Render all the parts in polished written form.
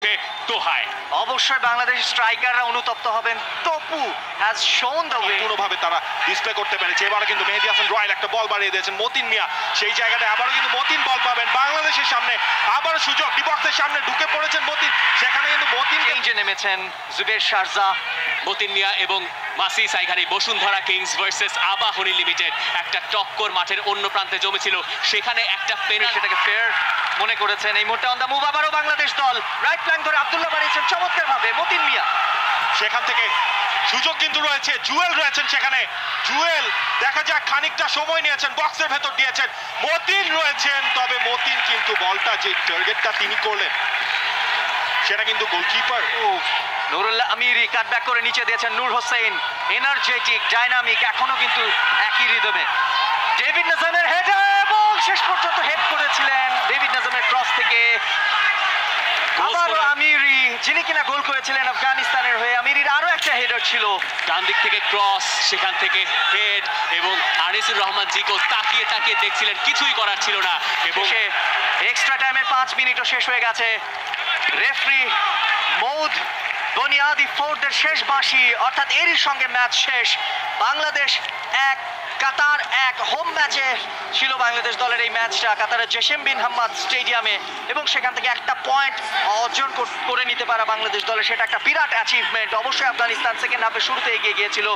দোহায় অবশ্যই বাংলাদেশ স্ট্রাইকাররা অনুতপ্ত হবেন। Topu has shown the way. পুরোভাবে তারা ডিসপ্লে করতে পেরেছে। এবারে কিন্তু মেহেদী হাসান রয়্যাল একটা বল বাড়িয়ে দিয়েছেন মতিন মিয়া, সেই জায়গাটায় আবারও কিন্তু মতিন বল পাবেন বাংলাদেশের সামনে। আবারও সুযোগ, ডিবক্সের সামনে ঢুকে পড়েছেন মতিন, সেখানে কিন্তু মতিন চেঞ্জে নেমেছেন জুবের শারজা। মতিন মিয়া এবং Masih Saighani. Bashundhara Kings versus Abahani limited, একটা টক্কর মাঠের অন্য প্রান্তে জমেছিল, সেখানে একটা পেনাল্টি, সেটাকে ফেয়ার মনে করেছেন। এই মুহূর্তে অন দ্য মুভ আবারও বাংলাদেশ দল রাইট ফ্ল্যাঙ্ক ধরে আব্দুল্লাহ বাড়িয়েছেন চমৎকার ভাবে মতিন মিয়া। সেখান থেকে সুযোগ কিন্তু রয়েছে, জুয়েল রয়েছেন সেখানে। জুয়েল দেখা যাক, খানিকটা সময় নিয়েছেন, বক্সের ভেতর দিয়েছেন, মতিন রয়েছেন, তবে মতিন কিন্তু বলটা যে টার্গেটটা তিনি করলেন সেটা কিন্তু গোলকিপার নুরুল্লাহ আমিরি কাটব্যাক করে নিচে দিয়েছেন নূর হোসেন। এনার্জেটিক, ডাইনামিক, এখনো কিন্তু একই রিদমে। ডেভিড নাজমের হেডার এবং শেষ পর্যন্ত হেড করেছিলেন ডেভিড নাজমের ক্রস থেকে। আবারও আমিরি, যিনি কিনা গোল করেছিলেন আফগানিস্তানের হয়ে। আমিরির আরো একটা হেডার ছিল, ডান দিক থেকে ক্রস, সেখান থেকে হেড, এবং আনিসুর রহমান জিকো তাকিয়ে তাকিয়ে দেখছিলেন, কিছুই করার ছিল না। এবং সে এক্সট্রা টাইমের 5 মিনিটও শেষ হয়ে গেছে। রেফারি মৌদ বুনিয়াদি ফোর্ডের শেষ বাঁশি, অর্থাৎ এরই সঙ্গে ম্যাচ শেষ। বাংলাদেশ 1 কাতার 1। হোম ম্যাচে ছিল বাংলাদেশ দলের এই ম্যাচটা কাতারের জেসেম বিন হাম্মাদ স্টেডিয়ামে, এবং সেখান থেকে একটা পয়েন্ট অর্জন করে নিতে পারা বাংলাদেশ দলের, সেটা একটা বিরাট অ্যাচিভমেন্ট। অবশ্যই আফগানিস্তান সেকেন্ড হাফে শুরুতে এগিয়ে গিয়েছিল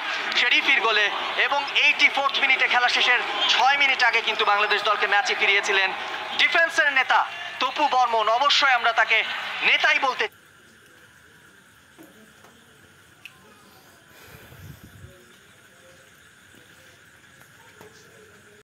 শেরিফির গোলে, এবং 84th মিনিটে খেলা শেষের 6 মিনিট আগে কিন্তু বাংলাদেশ দলকে ম্যাচে ফিরিয়েছিলেন ডিফেন্সের নেতা তপু বর্মন। অবশ্যই আমরা তাকে নেতাই বলতে